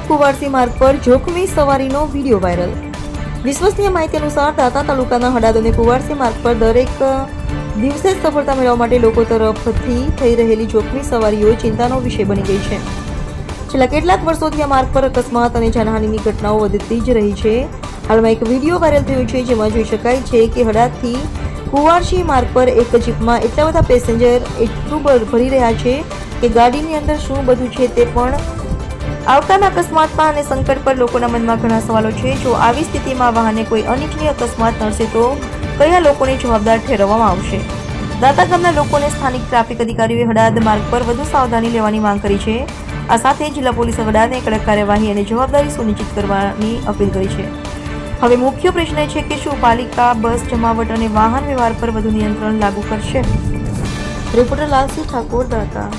કુવારસી માર્ગ પર જોખમી સવારીનો વિડીયો વાયરલ। વિશ્વસનીય માહિતી અનુસાર દાંતા તાલુકાના હડાદ અને કુવારસી માર્ગ પર દરેક દિવસે સફળતા મેળવવા માટે લોકો તરફથી થઈ રહેલી જોખમી સવારીઓ ચિંતાનો વિષય બની ગઈ છે। છેલ્લા કેટલાક વર્ષોથી આ માર્ગ પર અકસ્માત અને જાનહાનિની ઘટનાઓ વધતી જ રહી છે। હાલમાં એક વિડીયો વાયરલ થયો છે, જેમાં જોઈ શકાય છે કે હડાદથી કુવારસી માર્ગ પર એક જીપમાં એટલા બધા પેસેન્જર એટલું ભરી રહ્યા છે કે ગાડીની અંદર શું બધું છે તે પણ આવતાના અકસ્માતમાં અને સંકટ પર લોકોના મનમાં ઘણા સવાલો છે। જો આવી સ્થિતિમાં વાહને કોઈ અનિચ્છનીય અકસ્માત નડશે તો કયા લોકોને જવાબદાર ઠેરવવામાં આવશે? દાંતા ગામના લોકોને સ્થાનિક ટ્રાફિક અધિકારીઓએ હડાદ માર્ગ પર વધુ સાવધાની લેવાની માંગ કરી છે। આ સાથે જિલ્લા પોલીસે હડાદને કડક કાર્યવાહી અને જવાબદારી સુનિશ્ચિત કરવાની અપીલ કરી છે। હવે મુખ્ય પ્રશ્ન એ છે કે શું પાલિકા બસ જમાવટ અને વાહન વ્યવહાર પર વધુ નિયંત્રણ લાગુ કરશે? રિપોર્ટર લાલસિંહ ઠાકોર, દાંતા।